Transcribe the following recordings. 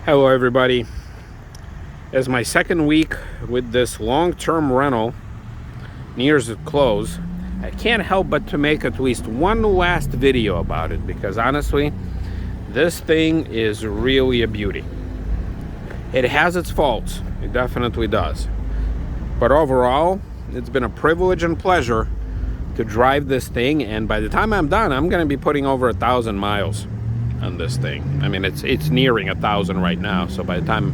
Hello everybody. As my second week with this long-term rental nears its close, I can't help but to make at least one last video about it, because honestly, this thing is really a beauty. It has its faults, it definitely does. But overall, it's been a privilege and pleasure to drive this thing, and by the time I'm done, I'm going to be putting over 1,000 miles on this thing. I mean, it's nearing 1,000 right now, so by the time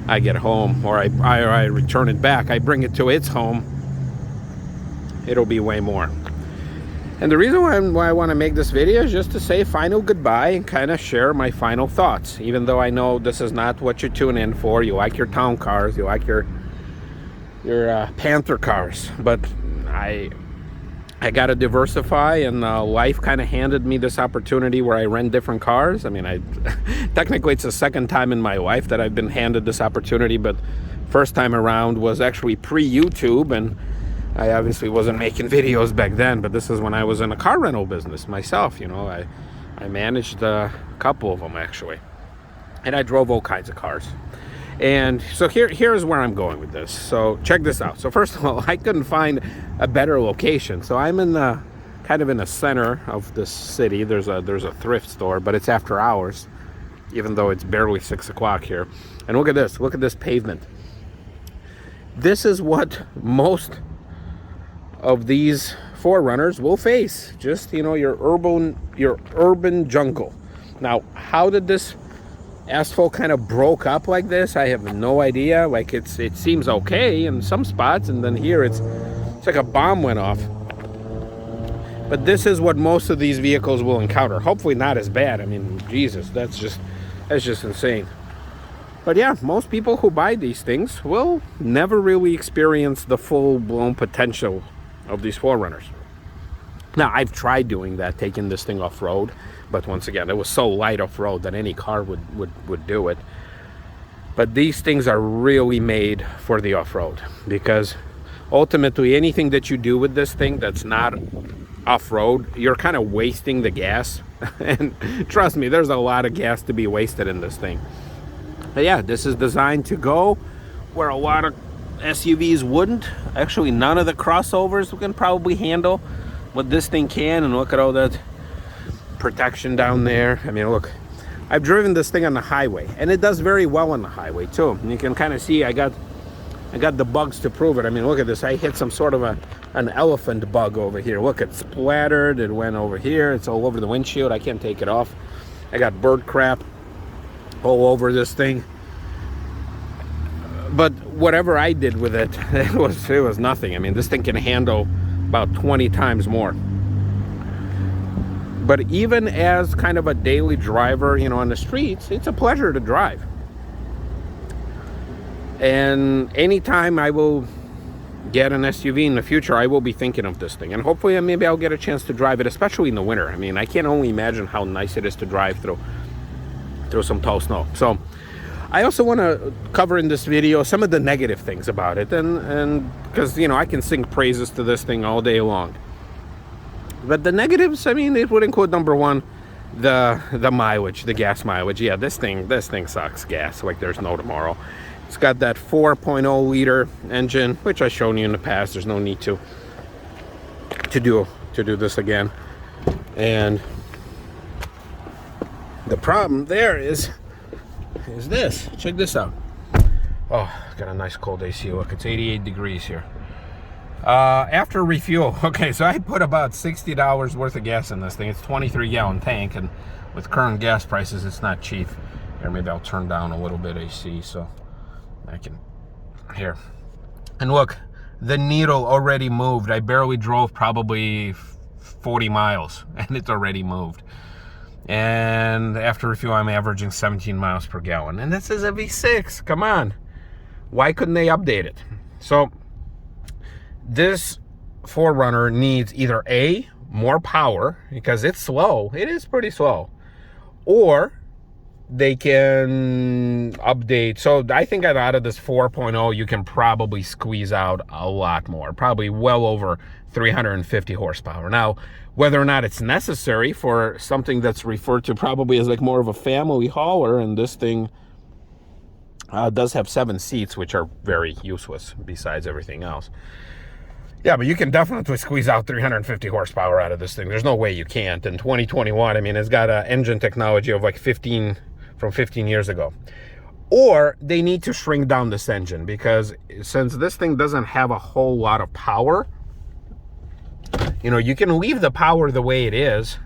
I get home, or I return it back, I bring it to its home, it'll be way more. And the reason why I want to make this video is just to say final goodbye and kind of share my final thoughts, even though I know this is not what you tune in for. You like your town cars, you like your Panther cars, but I got to diversify, and life kind of handed me this opportunity where I rent different cars. I mean, technically it's the second time in my life that I've been handed this opportunity, but first time around was actually pre-YouTube, and I obviously wasn't making videos back then, but this is when I was in a car rental business myself. You know, I managed a couple of them actually, and I drove all kinds of cars. And so here's where I'm going with this. So check this out. So first of all, I couldn't find a better location. So I'm in the kind of in the center of this city. There's a thrift store, but it's after hours, even though it's barely 6 o'clock here. And look at this. Look at this pavement. This is what most of these 4Runners will face. Just, you know, your urban jungle. Now, how did this asphalt kind of broke up like this? I have no idea. Like, it seems okay in some spots, and then here it's like a bomb went off. But this is what most of these vehicles will encounter. Hopefully not as bad. I mean, Jesus, that's just insane. But yeah, most people who buy these things will never really experience the full-blown potential of these 4Runners. Now, I've tried doing that, taking this thing off-road, but once again, it was so light off-road that any car would do it. But these things are really made for the off-road, because ultimately anything that you do with this thing that's not off-road, you're kind of wasting the gas. And trust me, there's a lot of gas to be wasted in this thing. But yeah, this is designed to go where a lot of SUVs wouldn't. Actually, none of the crossovers can probably handle what this thing can. And look at all that protection down there. I mean, look, I've driven this thing on the highway, and it does very well on the highway too. And you can kind of see I got the bugs to prove it. I mean, look at this. I hit some sort of an elephant bug over here. Look, it splattered. It went over here. It's all over the windshield. I can't take it off. I got bird crap all over this thing. But whatever I did with it, it was nothing. I mean, this thing can handle about 20 times more. But even as kind of a daily driver, you know, on the streets, it's a pleasure to drive. And anytime I will get an SUV in the future, I will be thinking of this thing. And hopefully maybe I'll get a chance to drive it, especially in the winter. I mean, I can only imagine how nice it is to drive through some tall snow. So I also want to cover in this video some of the negative things about it, and because, you know, I can sing praises to this thing all day long. But the negatives, I mean, it would include, number one, the mileage, the gas mileage. Yeah, this thing sucks gas like there's no tomorrow. It's got that 4.0 liter engine, which I've shown you in the past. There's no need to do this again. And the problem there is this. Check this out. Oh, got a nice cold AC. Look, it's 88 degrees here. After refuel, okay, so I put about $60 worth of gas in this thing. It's a 23-gallon tank, and with current gas prices, it's not cheap. Here, maybe I'll turn down a little bit AC so I can, here. And look, the needle already moved. I barely drove probably 40 miles, and it's already moved. And after refuel, I'm averaging 17 miles per gallon. And this is a V6, come on. Why couldn't they update it? So this 4Runner needs either A, more power, because it's slow, it is pretty slow, or they can update. So I think out of this 4.0, you can probably squeeze out a lot more, probably well over 350 horsepower. Now, whether or not it's necessary for something that's referred to probably as like more of a family hauler, and this thing It does have 7 seats, which are very useless besides everything else. Yeah, but you can definitely squeeze out 350 horsepower out of this thing. There's no way you can't. In 2021, I mean, it's got an engine technology of like 15 years ago. Or they need to shrink down this engine, because since this thing doesn't have a whole lot of power, you know, you can leave the power the way it is,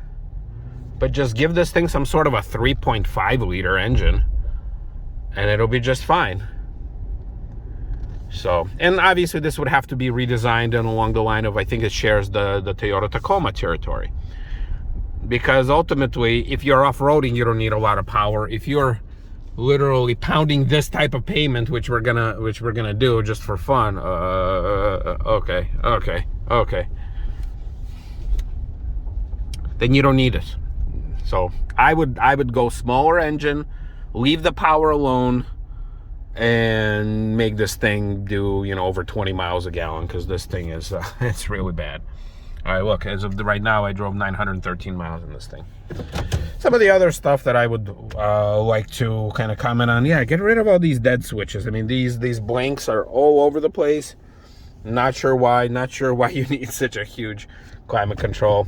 but just give this thing some sort of a 3.5 liter engine and it'll be just fine. So, and obviously this would have to be redesigned and along the line of, I think it shares the Toyota Tacoma territory. Because ultimately, if you're off-roading, you don't need a lot of power. If you're literally pounding this type of pavement, which we're gonna do just for fun, okay, then you don't need it. So I would go smaller engine, leave the power alone, and make this thing do, you know, over 20 miles a gallon, because this thing is it's really bad. All right, look, as of right now, I drove 913 miles in this thing. Some of the other stuff that I would like to kind of comment on, yeah, get rid of all these dead switches. I mean, these blanks are all over the place. Not sure why you need such a huge climate control.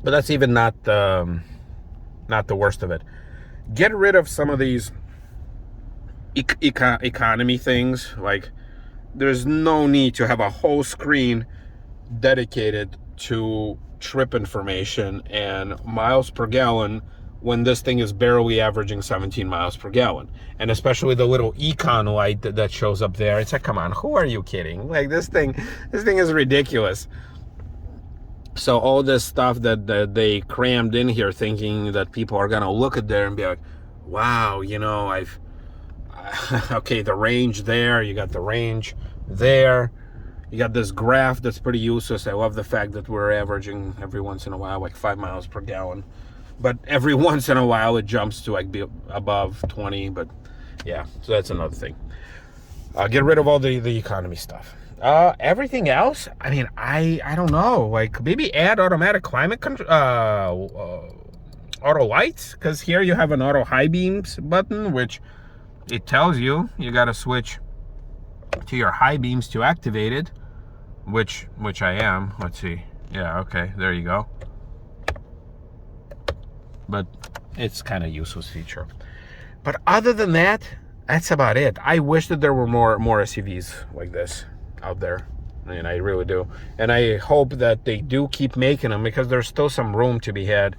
But that's even not the worst of it. Get rid of some of these economy things. Like, there's no need to have a whole screen dedicated to trip information and miles per gallon when this thing is barely averaging 17 miles per gallon. And especially the little econ light that shows up there. It's like, come on, who are you kidding? Like, this thing is ridiculous. So all this stuff that they crammed in here, thinking that people are gonna look at there and be like, wow, you know, okay, the range there, you got the range there, you got this graph that's pretty useless. I love the fact that we're averaging every once in a while like 5 miles per gallon, but every once in a while it jumps to like be above 20. But yeah, so that's another thing. Get rid of all the economy stuff. Everything else, I mean, I don't know, like maybe add automatic climate control, auto lights, because here you have an auto high beams button, which it tells you got to switch to your high beams to activate it, which I am. Let's see. Yeah, okay, there you go. But it's kind of useless feature. But other than that, that's about it. I wish that there were more SUVs like this out there. I mean, I really do. And I hope that they do keep making them, because there's still some room to be had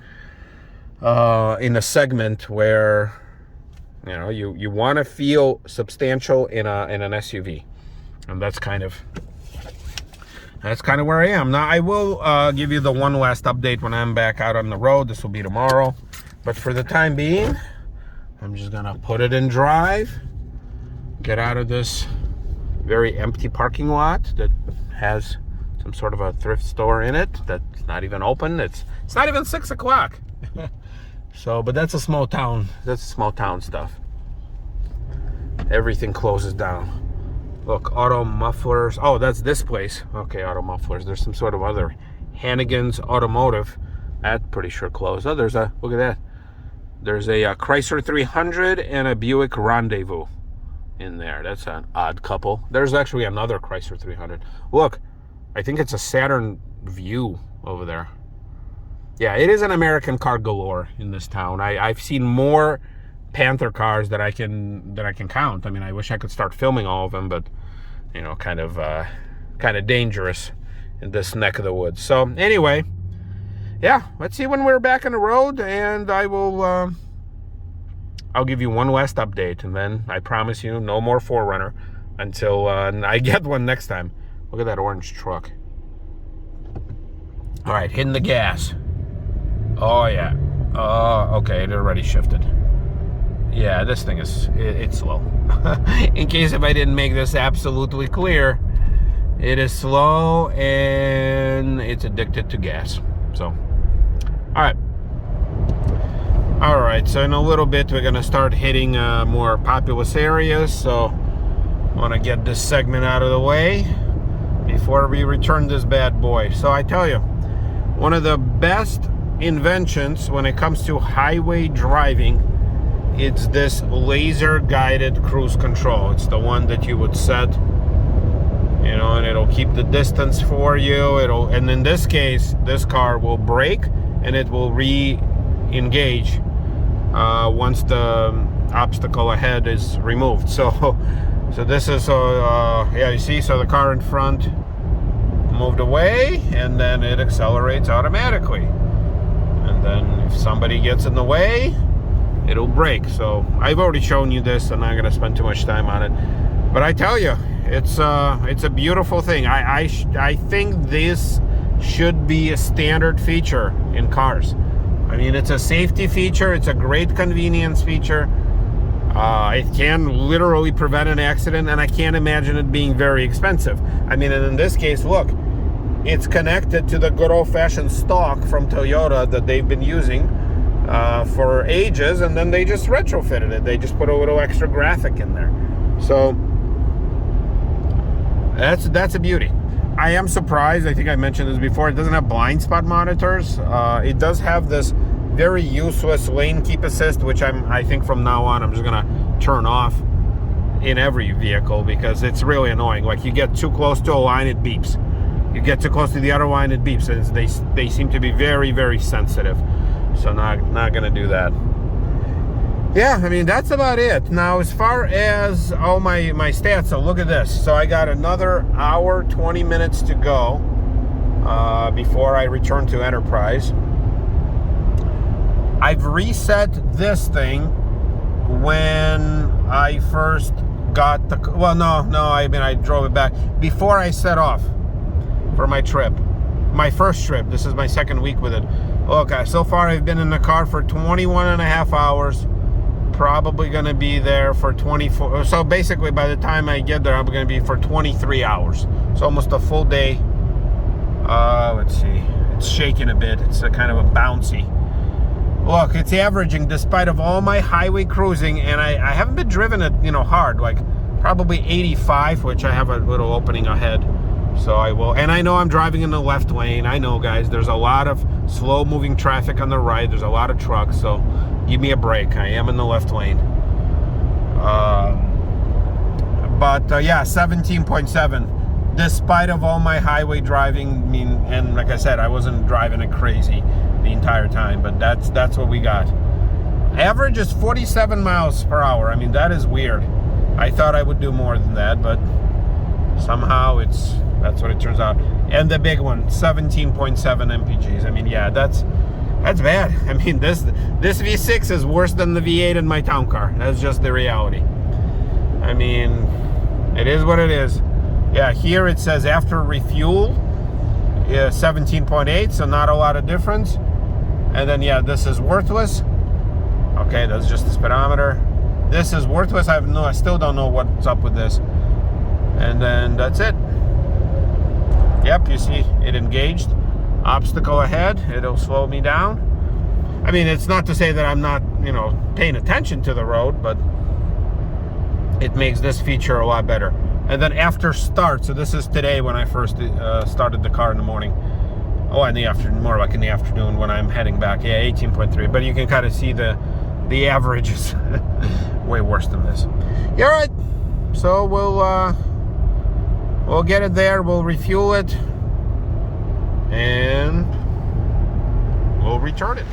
in a segment where, you know, you want to feel substantial in an SUV. And that's kind of where I am. Now, I will give you the one last update when I'm back out on the road. This will be tomorrow. But for the time being, I'm just gonna put it in drive, get out of this very empty parking lot that has some sort of a thrift store in it that's not even open. It's not even 6 o'clock. So, but that's a small town. That's small town stuff. Everything closes down. Look, auto mufflers. Oh, that's this place. Okay, auto mufflers. There's some sort of other Hannigan's Automotive. That's pretty sure closed. Oh, there's a, look at that. There's a Chrysler 300 and a Buick Rendezvous in there. That's an odd couple. There's actually another Chrysler 300. Look, I think it's a Saturn View over there. Yeah, it is an American car galore in this town. I've seen more Panther cars that I can count. I mean, I wish I could start filming all of them, but you know, kind of dangerous in this neck of the woods. So anyway, yeah, let's see when we're back on the road, and I will I'll give you one last update, and then I promise you no more 4Runner until I get one next time. Look at that orange truck. All right, hitting the gas. Oh yeah. Oh, okay, it already shifted. Yeah, this thing it's slow. In case if I didn't make this absolutely clear, it is slow and it's addicted to gas. So, all right. So in a little bit, we're gonna start hitting more populous areas. So, I want to get this segment out of the way before we return this bad boy. So I tell you, one of the best inventions when it comes to highway driving it's this laser guided cruise control. It's the one that you would set, you know, and it'll keep the distance for you. And in this case, this car will brake and it will re-engage once the obstacle ahead is removed. So this is yeah, you see, so the car in front moved away, and then it accelerates automatically, and then if somebody gets in the way, it'll brake. So I've already shown you this, I'm not going to spend too much time on it, but I tell you, it's a beautiful thing. I think this should be a standard feature in cars. I mean, it's a safety feature, it's a great convenience feature. It can literally prevent an accident, and I can't imagine it being very expensive. I mean, and in this case, look, it's connected to the good old-fashioned stock from Toyota that they've been using for ages, and then they just retrofitted it. They just put a little extra graphic in there. So that's a beauty. I am surprised, I think I mentioned this before, it doesn't have blind spot monitors. It does have this very useless lane keep assist, which I think from now on I'm just gonna turn off in every vehicle, because it's really annoying. Like, you get too close to a line, it beeps. You get too close to the other line, it beeps. And they seem to be very, very sensitive. So not gonna do that. Yeah, I mean, that's about it. Now, as far as all my stats, so look at this. So I got another hour, 20 minutes to go before I return to Enterprise. I've reset this thing when I first got the, well, no, I mean, I drove it back before I set off for my trip, my first trip. This is my second week with it. Okay, so far I've been in the car for 21 and a half hours, probably going to be there for 24. So basically, by the time I get there, I'm going to be for 23 hours. It's almost a full day. Let's see, it's shaking a bit. It's a kind of a bouncy. Look, it's averaging, despite of all my highway cruising, and I haven't been driven it, you know, hard, like probably 85, which I have a little opening ahead. So I will, and I know I'm driving in the left lane. I know, guys, there's a lot of slow moving traffic on the right. There's a lot of trucks, so give me a break. I am in the left lane. Yeah, 17.7. Despite of all my highway driving, I mean, and like I said, I wasn't driving it crazy the entire time, but that's what we got. Average is 47 miles per hour. I mean, that is weird. I thought I would do more than that, but somehow that's what it turns out. And the big one, 17.7 mpgs. I mean, yeah, that's bad. I mean, this V6 is worse than the V8 in my town car. That's just the reality. I mean, it is what it is. Yeah, here it says after refuel, 17.8, so not a lot of difference. And then, yeah, this is worthless. Okay, that's just the speedometer. This is worthless. I still don't know what's up with this. And then that's it. Yep, you see it engaged. Obstacle ahead, it'll slow me down. I mean, it's not to say that I'm not, you know, paying attention to the road, but it makes this feature a lot better. And then after start, so this is today when I first started the car in the morning. Oh, in the afternoon, more like in the afternoon when I'm heading back. Yeah, 18.3. But you can kind of see the average is way worse than this. Yeah, all right. So we'll get it there. We'll refuel it, and we'll return it.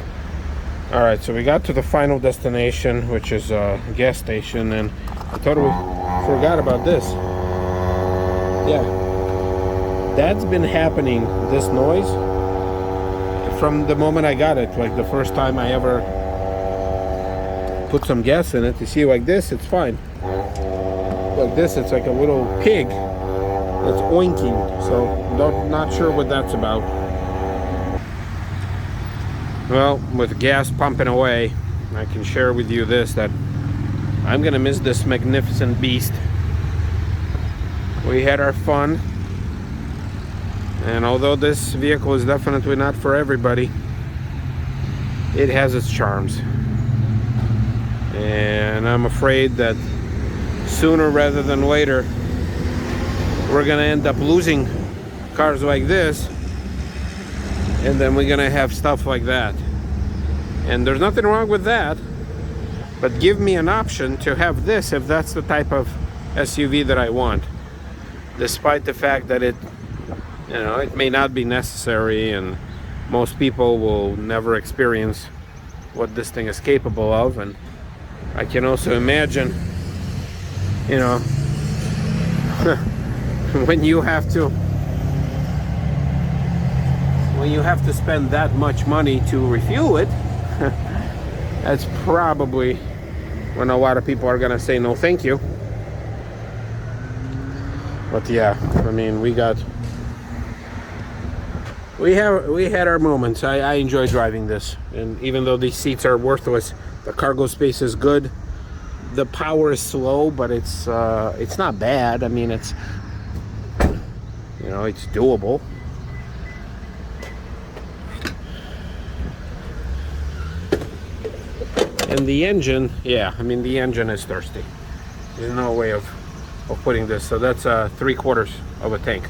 All right. So we got to the final destination, which is a gas station, and I totally forgot about this. Yeah, that's been happening, this noise, from the moment I got it. Like the first time I ever put some gas in it. You see, like this, it's fine. Like this, it's like a little pig that's oinking. So not sure what that's about. Well, with gas pumping away, I can share with you this, that I'm gonna miss this magnificent beast. We had our fun, and although this vehicle is definitely not for everybody, it has its charms. And I'm afraid that sooner rather than later, we're gonna end up losing cars like this, and then we're gonna have stuff like that. And there's nothing wrong with that, But give me an option to have this if that's the type of SUV that I want. Despite the fact that it, you know, it may not be necessary, and most people will never experience what this thing is capable of. And I can also imagine, you know, when you have to spend that much money to refuel it, that's probably when a lot of people are gonna say no thank you. But yeah, I mean, we had our moments. I enjoy driving this, and even though these seats are worthless, the cargo space is good. The power is slow, but it's not bad. I mean, it's, you know, it's doable. And the engine, yeah, I mean, the engine is thirsty. There's no way of putting this. So that's 3/4 of a tank.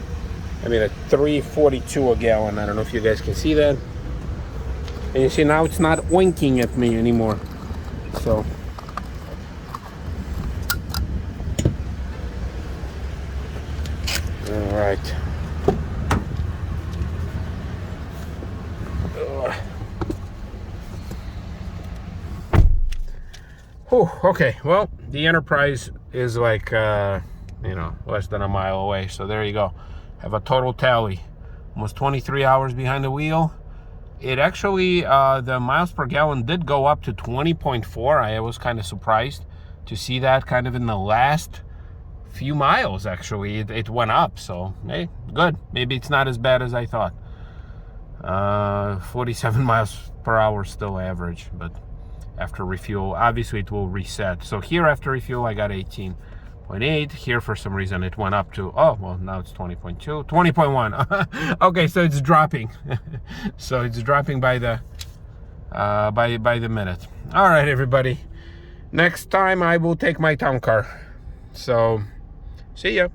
I mean, a 342 a gallon. I don't know if you guys can see that. And you see now it's not winking at me anymore. So all right. Oh, okay. Well, the Enterprise is like, you know, less than a mile away. So there you go. Have a total tally. Almost 23 hours behind the wheel. It actually, the miles per gallon did go up to 20.4. I was kind of surprised to see that kind of in the last few miles, actually. It went up. So, hey, good. Maybe it's not as bad as I thought. 47 miles per hour still average, but after refuel, obviously it will reset. So here after refuel, I got 18.8. Here for some reason it went up to, oh, well, now it's 20.2, 20.1. Okay, so it's dropping. So it's dropping by the by the minute. All right, everybody. Next time I will take my town car. So see ya.